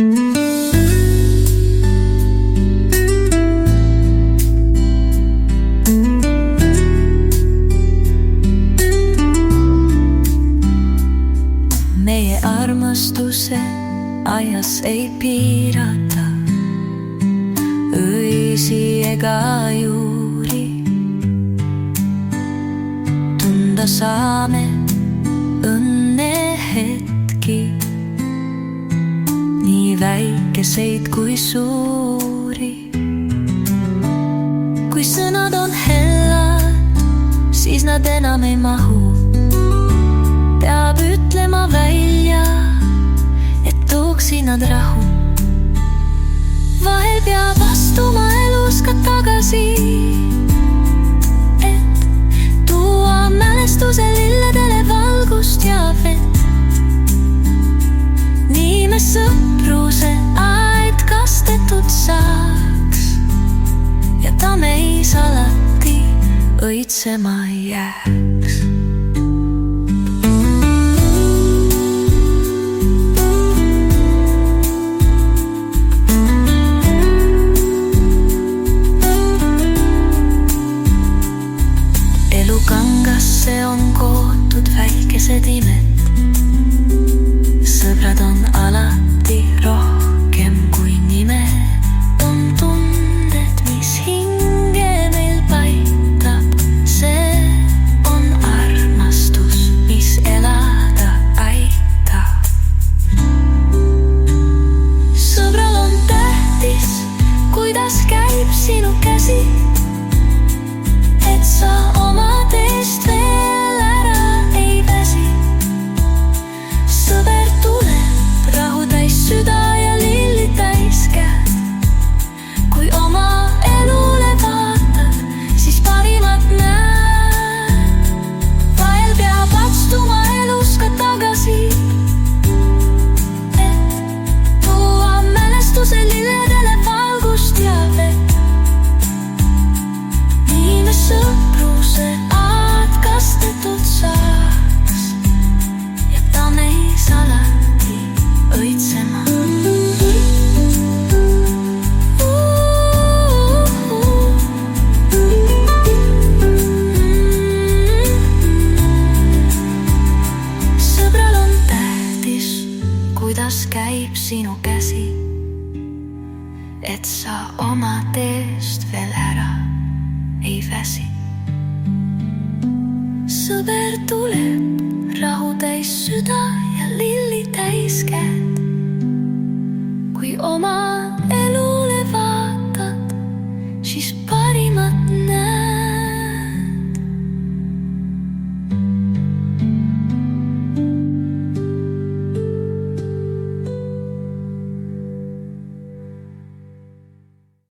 Meie armastuse ajas ei piirata öisi ega juuri. Tunda saame õnnehetki, nii väikeseid kui suuri. Kui sõnad on hellad, siis nad enam ei mahu. Peab ütlema välja, et tooksin nad rahu. Vahel peab astuma elus ka tagasi, et tuua mälestuse lilledele valgust ja vett. Nii me sõpruse aed kastetud saaks ja ta meis alati õitsema jääks. Kangasse on kootud väikesed imed. Sõbrad on alati rohkem kui nimed. On tunded, mis hinge meil paitab. See on armastus, mis elada aitab. Sõbral on tähtis, kuidas käib sinu käsi, et sa oma teest veel ära ei väsi. Sõber tuleb, rahu täis süda ja lilli täis käed. Kui oma elule vaatad, siis parimat näed. Vahel peab astuma elus ka tagasi, et tuua mälestuse lilledele valgust ja vett. Nii me sõpruse aad kastetud saaks ja ta meis alati õitsema. Sõbral on tähtis, kuidas käib sinu käsi, et sa oma teest veel ära ei väsi. Sõber tuleb, rahu täis süda ja lilli täis käed. Kui oma